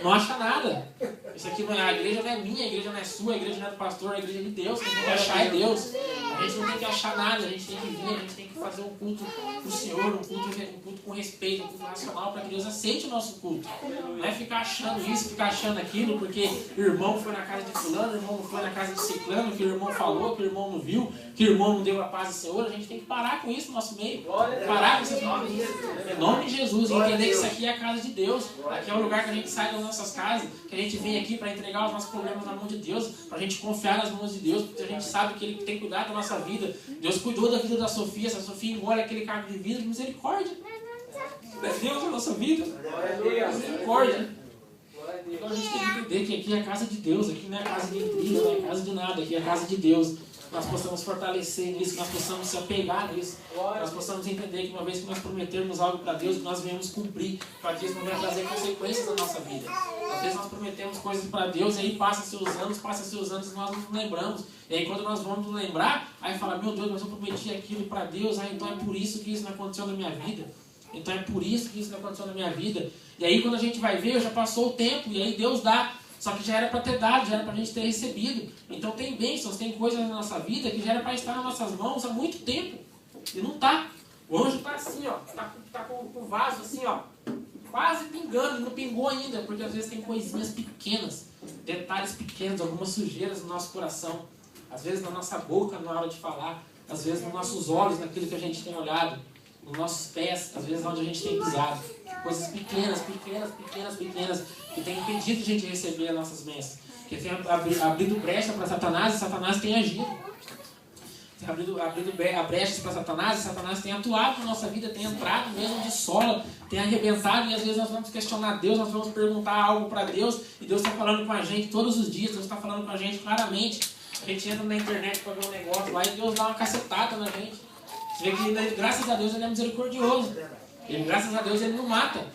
Não acha nada. Isso aqui não é, a igreja não é minha, a igreja não é sua, a igreja não é do pastor, a igreja é de Deus, quem tem que achar é Deus. A gente não tem que achar nada, a gente tem que vir, a gente tem que fazer um culto pro Senhor, um culto com respeito, um culto racional, para que Deus aceite o nosso culto. Não é ficar achando isso, ficar achando aquilo, porque o irmão foi na casa de fulano, o irmão não foi na casa de ciclano, que o irmão falou, que o irmão não viu, que o irmão não deu a paz do Senhor. A gente tem que parar com isso no nosso meio. Parar com esses nomes. Em nome de Jesus, entender que isso aqui é a casa de Deus. Aqui é o lugar que a gente sai das nossas casas, que a gente vem aqui para entregar os nossos problemas na mão de Deus, para a gente confiar nas mãos de Deus, porque a gente sabe que Ele tem cuidado da nossa vida. Deus cuidou da vida da Sofia, se a Sofia engole aquele cargo de vidro, misericórdia. É Deus na nossa vida. Misericórdia. Então a gente tem que entender que aqui é a casa de Deus, aqui não é a casa de intriga, não é a casa de nada, aqui é a casa de Deus. Nós possamos fortalecer nisso, que nós possamos se apegar nisso, nós possamos entender que uma vez que nós prometermos algo para Deus, nós venhamos cumprir, para que isso não venha trazer consequências na nossa vida. Às vezes nós prometemos coisas para Deus, e aí passa-se os anos e nós não nos lembramos. E aí quando nós vamos nos lembrar, aí fala, meu Deus, mas eu prometi aquilo para Deus, então é por isso que isso não aconteceu na minha vida. Então é por isso que isso não aconteceu na minha vida. E aí quando a gente vai ver, já passou o tempo, e aí Deus dá. Só que já era para ter dado, já era para a gente ter recebido. Então tem bênçãos, tem coisas na nossa vida que já era para estar nas nossas mãos há muito tempo. E não está. O anjo está assim, ó. Está com o vaso assim, ó. Quase pingando, não pingou ainda. Porque às vezes tem coisinhas pequenas, detalhes pequenos, algumas sujeiras no nosso coração. Às vezes na nossa boca na hora de falar. Às vezes nos nossos olhos, naquilo que a gente tem olhado. Nos nossos pés, às vezes onde a gente tem pisado. Coisas pequenas, que tem impedido a gente de receber as nossas bênçãos. Que tem abrido brecha para Satanás, e Satanás tem agido. Tem abrido a brecha para Satanás, e Satanás tem atuado na nossa vida, tem entrado mesmo de sola, tem arrebentado, e às vezes nós vamos questionar Deus, nós vamos perguntar algo para Deus, e Deus está falando com a gente todos os dias, Deus está falando com a gente claramente. A gente entra na internet para ver um negócio lá, e Deus dá uma cacetada na gente. Você vê que, graças a Deus, Ele é misericordioso. Graças a Deus, Ele não mata.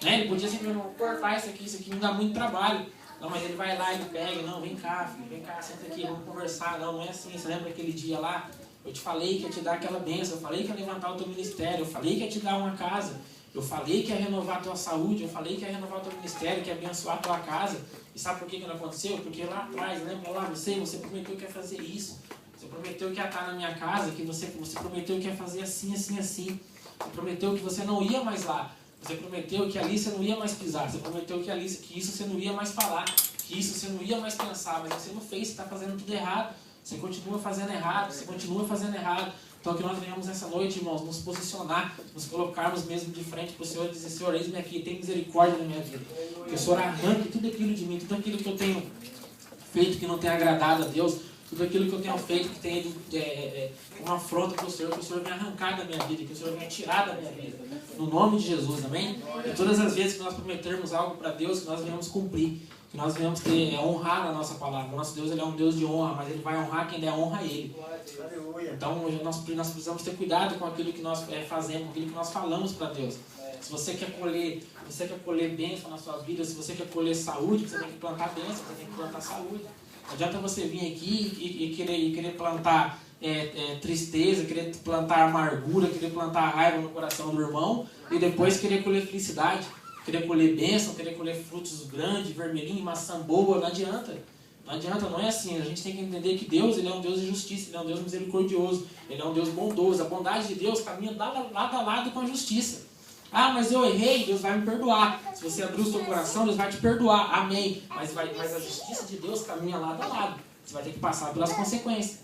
Né? Ele podia simplesmente cortar isso aqui me dá muito trabalho. Não, mas Ele vai lá, Ele pega, não, vem cá, filho, vem cá, senta aqui, vamos conversar. Não, não é assim. Você lembra aquele dia lá? Eu te falei que ia te dar aquela bênção, eu falei que ia levantar o teu ministério, eu falei que ia te dar uma casa. Eu falei que ia renovar a tua saúde, eu falei que ia renovar o teu ministério, que ia abençoar a tua casa. E sabe por que não aconteceu? Porque lá atrás, lembra lá, você prometeu que ia fazer isso. Você prometeu que ia estar na minha casa, que você prometeu que ia fazer assim, assim, assim. Você prometeu que você não ia mais lá. Você prometeu que ali você não ia mais pisar. Você prometeu que isso você não ia mais falar. Que isso você não ia mais pensar. Mas você não fez, você está fazendo tudo errado. Você continua fazendo errado, você continua fazendo errado. Então que nós venhamos essa noite, irmãos, nos posicionar, nos colocarmos mesmo de frente para o Senhor e dizer: Senhor, eis-me aqui, tem misericórdia na minha vida. Que o Senhor arranque tudo aquilo de mim, tudo aquilo que eu tenho feito que não tenha agradado a Deus, tudo aquilo que eu tenho feito que tenha ido uma afronta para o Senhor, que o Senhor venha arrancar da minha vida, que o Senhor venha tirar da minha vida. No nome de Jesus, amém? E todas as vezes que nós prometermos algo para Deus, que nós venhamos cumprir, que nós venhamos honrar a nossa palavra. O nosso Deus, ele é um Deus de honra, mas ele vai honrar quem der honra a ele. Então nós precisamos ter cuidado com aquilo que nós fazemos, com aquilo que nós falamos para Deus. Se você quer colher bênção na sua vida, se você quer colher saúde, você tem que plantar bênção, você tem que plantar saúde. Não adianta você vir aqui e querer plantar tristeza, querer plantar amargura, querer plantar raiva no coração do irmão e depois querer colher felicidade, querer colher bênção, querer colher frutos grandes, vermelhinho, maçã boa. Não adianta. Não adianta, não é assim. A gente tem que entender que Deus, ele é um Deus de justiça, ele é um Deus misericordioso, ele é um Deus bondoso. A bondade de Deus caminha lado a lado com a justiça. Ah, mas eu errei, Deus vai me perdoar. Se você abrir o seu coração, Deus vai te perdoar. Amém. Mas a justiça de Deus caminha lado a lado. Você vai ter que passar pelas consequências.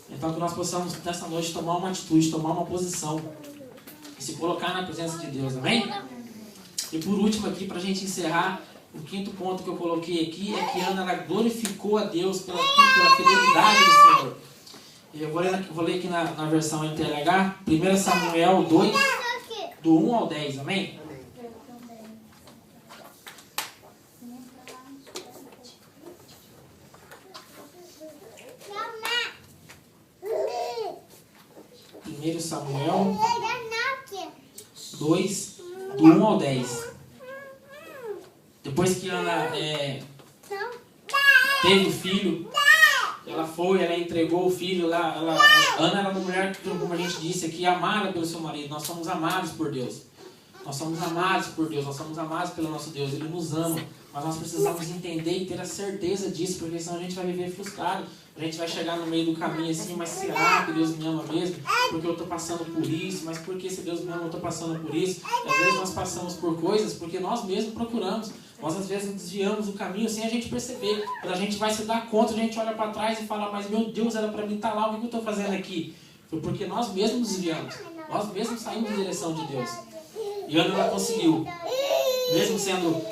Então que nós possamos nessa noite tomar uma atitude, tomar uma posição e se colocar na presença de Deus. Amém? E por último aqui, para a gente encerrar, o quinto ponto que eu coloquei aqui é que Ana glorificou a Deus pela fidelidade do Senhor. Eu vou ler aqui na versão NTLH, 1 Samuel 2, do 1 ao 10, amém? Primeiro Samuel 2, do 1 ao 10. Depois que Ana teve o filho, ela entregou o filho lá. Ana era uma mulher que, como a gente disse aqui, amada pelo seu marido. Nós somos amados por Deus. Nós somos amados por Deus, nós somos amados pelo nosso Deus. Ele nos ama, mas nós precisamos entender e ter a certeza disso, porque senão a gente vai viver frustrado. A gente vai chegar no meio do caminho assim: mas será que Deus me ama mesmo? Porque eu estou passando por isso. Mas por que, se Deus me ama, eu estou passando por isso? E às vezes nós passamos por coisas porque nós mesmos procuramos. Nós às vezes desviamos o caminho sem a gente perceber. Quando a gente vai se dar conta, a gente olha para trás e fala: mas meu Deus, era para mim estar lá, o que eu estou fazendo aqui? Foi porque nós mesmos desviamos. Nós mesmos saímos em direção de Deus. E Ana ela conseguiu. Mesmo sendo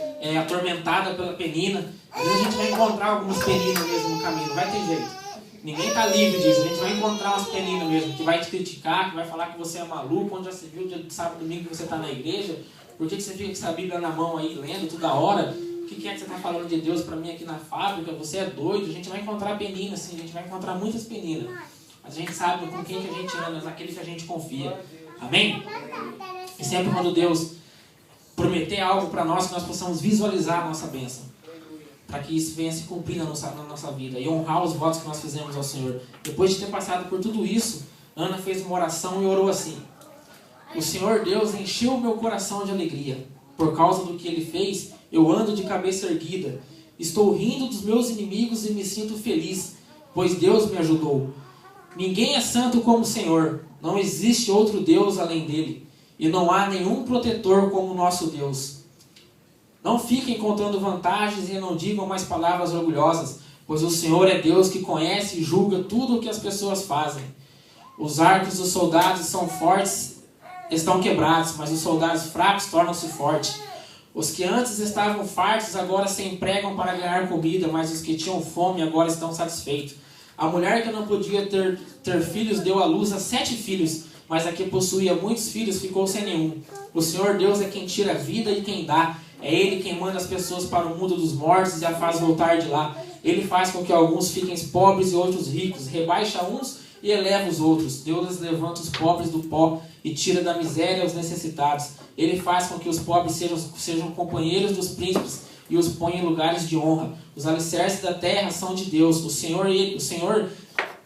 atormentada pela Penina, às vezes a gente vai encontrar algumas peninas mesmo no caminho, não vai ter jeito. Ninguém está livre disso. A gente vai encontrar umas peninas mesmo que vai te criticar, que vai falar que você é maluco, onde já se viu dia de sábado, domingo que você está na igreja. Por que você fica com essa Bíblia na mão aí, lendo toda hora? O que é que você está falando de Deus para mim aqui na fábrica? Você é doido? A gente vai encontrar peninas, sim. A gente vai encontrar muitas peninas. Mas a gente sabe com quem que a gente anda, naquele que a gente confia. Amém? E sempre quando Deus prometer algo para nós, que nós possamos visualizar a nossa bênção, para que isso venha se cumprir na nossa vida e honrar os votos que nós fizemos ao Senhor. Depois de ter passado por tudo isso, Ana fez uma oração e orou assim: o Senhor Deus encheu o meu coração de alegria. Por causa do que Ele fez, eu ando de cabeça erguida. Estou rindo dos meus inimigos e me sinto feliz, pois Deus me ajudou. Ninguém é santo como o Senhor. Não existe outro Deus além dele. E não há nenhum protetor como o nosso Deus. Não fiquem contando vantagens e não digam mais palavras orgulhosas, pois o Senhor é Deus que conhece e julga tudo o que as pessoas fazem. Os arcos dos soldados são fortes, estão quebrados, mas os soldados fracos tornam-se fortes. Os que antes estavam fartos agora se empregam para ganhar comida, mas os que tinham fome agora estão satisfeitos. A mulher que não podia ter filhos deu à luz a 7 filhos, mas a que possuía muitos filhos ficou sem nenhum. O Senhor Deus é quem tira a vida e quem dá. É Ele quem manda as pessoas para o mundo dos mortos e a faz voltar de lá. Ele faz com que alguns fiquem pobres e outros ricos. Rebaixa uns e eleva os outros. Deus levanta os pobres do pó e tira da miséria os necessitados. Ele faz com que os pobres sejam companheiros dos príncipes e os põe em lugares de honra. Os alicerces da terra são de Deus. O Senhor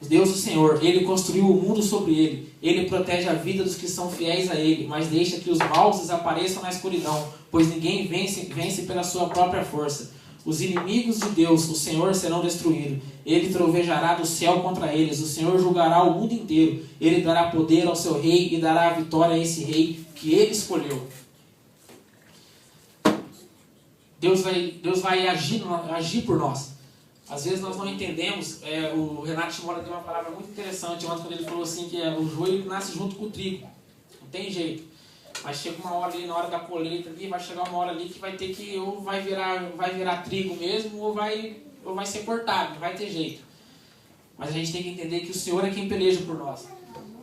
Deus o Senhor, Ele construiu o mundo sobre ele. Ele protege a vida dos que são fiéis a Ele, mas deixa que os maus desapareçam na escuridão, pois ninguém vence pela sua própria força. Os inimigos de Deus, o Senhor, serão destruídos. Ele trovejará do céu contra eles. O Senhor julgará o mundo inteiro. Ele dará poder ao seu rei e dará a vitória a esse rei que Ele escolheu. Deus vai agir por nós. Às vezes nós não entendemos. O Renato Shimura deu uma palavra muito interessante ontem, quando ele falou assim que o joio nasce junto com o trigo. Não tem jeito. Mas chega uma hora ali, na hora da colheita ali, vai chegar uma hora ali que vai ter que, ou vai virar trigo mesmo, ou vai ser cortado, não vai ter jeito. Mas a gente tem que entender que o Senhor é quem peleja por nós.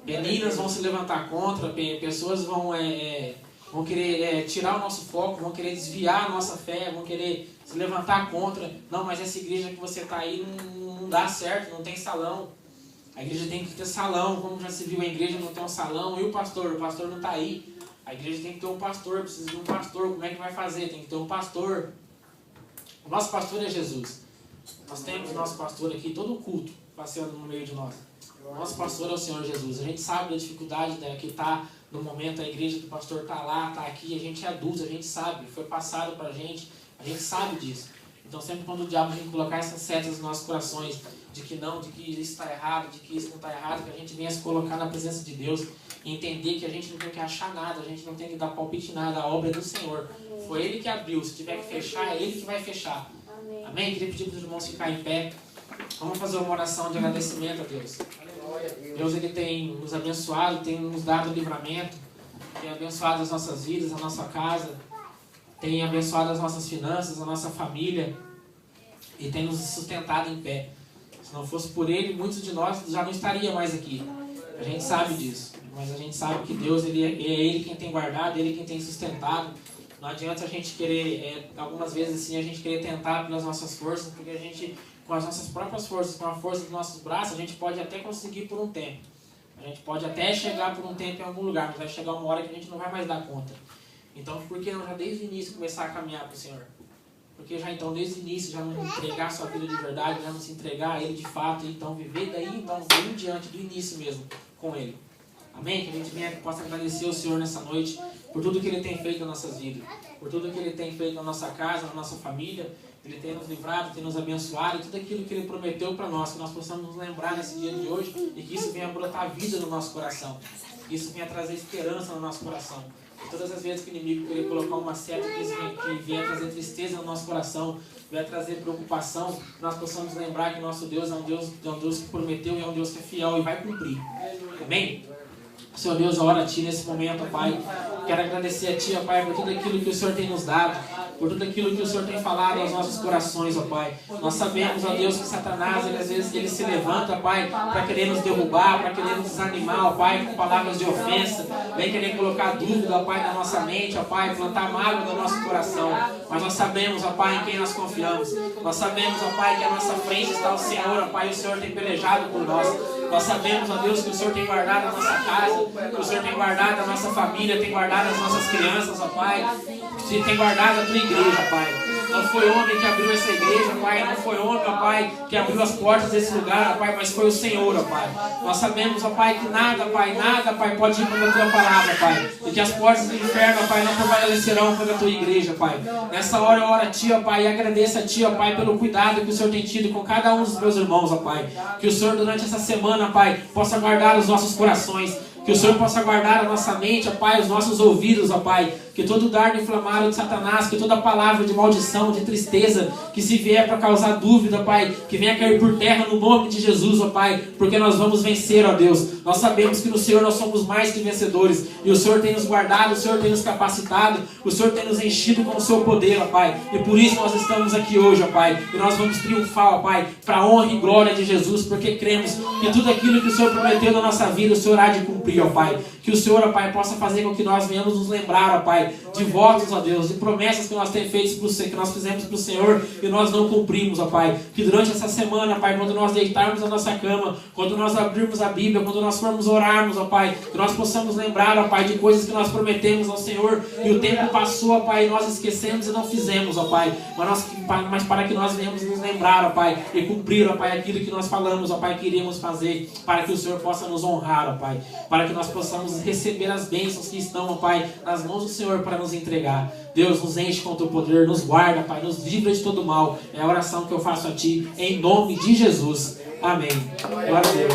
Meninas vão se levantar contra, pessoas vão querer tirar o nosso foco, vão querer desviar a nossa fé, vão querer se levantar contra. Não, mas essa igreja que você está aí não dá certo, não tem salão. A igreja tem que ter salão, como já se viu, a igreja não tem um salão, e o pastor não está aí. A igreja tem que ter um pastor, precisa de um pastor, como é que vai fazer? Tem que ter um pastor. O nosso pastor é Jesus. Nós temos nosso pastor aqui, todo o culto, passeando no meio de nós. O nosso pastor é o Senhor Jesus. A gente sabe da dificuldade que está no momento, a igreja do pastor está lá, está aqui, a gente é adulto, a gente sabe, foi passado para a gente sabe disso. Então sempre quando o diabo vem colocar essas setas nos nossos corações, de que isso está errado, de que isso não está errado, que a gente venha se colocar na presença de Deus e entender que a gente não tem que achar nada, a gente não tem que dar palpite em nada, a obra é do Senhor. Amém. Foi Ele que abriu, se tiver que fechar, é Ele que vai fechar. Amém? Amém? Queria pedir para os irmãos ficarem em pé. Vamos fazer uma oração de agradecimento a Deus. Deus, Ele tem nos abençoado, tem nos dado livramento, tem abençoado as nossas vidas, a nossa casa, tem abençoado as nossas finanças, a nossa família e tem nos sustentado em pé. Se não fosse por Ele, muitos de nós já não estaria mais aqui. A gente sabe disso, mas a gente sabe que Deus, é Ele quem tem guardado, Ele quem tem sustentado. Não adianta a gente querer, algumas vezes assim, a gente querer tentar pelas nossas forças, porque a gente, com as nossas próprias forças, com a força dos nossos braços, a gente pode até conseguir por um tempo. A gente pode até chegar por um tempo em algum lugar, mas vai chegar uma hora que a gente não vai mais dar conta. Então, por que não já desde o início começar a caminhar para o Senhor? Porque já então, desde o início, já não entregar a sua vida de verdade, já não se entregar a Ele de fato, e então viver daí, então, bem diante do início mesmo, com Ele. Amém? Que a gente venha, possa agradecer ao Senhor nessa noite, por tudo que Ele tem feito nas nossas vidas, por tudo que Ele tem feito na nossa casa, na nossa família. Ele tem nos livrado, tem nos abençoado, e tudo aquilo que Ele prometeu para nós, que nós possamos nos lembrar nesse dia de hoje, e que isso venha brotar vida no nosso coração, que isso venha trazer esperança no nosso coração. Todas as vezes que o inimigo querer colocar uma seta que venha trazer tristeza no nosso coração, venha trazer preocupação, nós possamos lembrar que nosso Deus é um Deus que prometeu e é um Deus que é fiel e vai cumprir. Amém? Senhor Deus, eu oro a Ti nesse momento, Pai. Quero agradecer a Ti, ó Pai, por tudo aquilo que o Senhor tem nos dado, por tudo aquilo que o Senhor tem falado aos nossos corações, ó Pai. Nós sabemos, ó Deus, que Satanás, às vezes, ele se levanta, Pai, para querer nos derrubar, para querer nos desanimar, ó Pai, com palavras de ofensa. Vem querer colocar dúvida, ó Pai, na nossa mente, ó Pai, plantar mágoa no nosso coração. Mas nós sabemos, ó Pai, em quem nós confiamos. Nós sabemos, ó Pai, que à nossa frente está o Senhor, ó Pai, e o Senhor tem pelejado por nós. Nós sabemos, ó Deus, que o Senhor tem guardado a nossa casa, que o Senhor tem guardado a nossa família, tem guardado as nossas crianças, ó Pai, que tem guardado a Tua igreja, Pai. Não foi homem que abriu essa igreja, Pai, não foi homem, ó Pai, que abriu as portas desse lugar, ó Pai, mas foi o Senhor, ó Pai. Nós sabemos, ó Pai, que nada, Pai, pode ir contra a Tua palavra, Pai, e que as portas do inferno, ó Pai, não prevalecerão contra a Tua igreja, Pai. Nessa hora eu oro a Ti, ó Pai, e agradeço a Ti, ó Pai, pelo cuidado que o Senhor tem tido com cada um dos meus irmãos, ó Pai. Que o Senhor, durante essa semana, Pai, possa guardar os nossos corações, que o Senhor possa guardar a nossa mente, ó Pai, os nossos ouvidos, ó Pai, que todo dardo inflamado de Satanás, que toda palavra de maldição, de tristeza, que se vier para causar dúvida, Pai, que venha cair por terra no nome de Jesus, ó Pai, porque nós vamos vencer, ó Deus. Nós sabemos que no Senhor nós somos mais que vencedores, e o Senhor tem nos guardado, o Senhor tem nos capacitado, o Senhor tem nos enchido com o seu poder, ó Pai, e por isso nós estamos aqui hoje, ó Pai, e nós vamos triunfar, ó Pai, para a honra e glória de Jesus, porque cremos que tudo aquilo que o Senhor prometeu na nossa vida, o Senhor há de cumprir, ó Pai. Que o Senhor, ó Pai, possa fazer com que nós venhamos nos lembrar, ó Pai, de votos, ó Deus, de promessas que nós que nós fizemos para o Senhor e nós não cumprimos, ó Pai. Que durante essa semana, Pai, quando nós deitarmos na nossa cama, quando nós abrirmos a Bíblia, quando nós formos orarmos, ó Pai, que nós possamos lembrar, ó Pai, de coisas que nós prometemos ao Senhor, e o tempo passou, ó Pai, e nós esquecemos e não fizemos, ó Pai, mas para que nós venhamos nos lembrar, ó Pai, e cumprir, ó Pai, aquilo que nós falamos, ó Pai, que iríamos fazer, para que o Senhor possa nos honrar, ó Pai, para que nós possamos receber as bênçãos que estão, ó Pai, nas mãos do Senhor para nos entregar. Deus, nos enche com o teu poder, nos guarda, Pai, nos livra de todo mal. É a oração que eu faço a Ti, em nome de Jesus. Amém. Glória a Deus.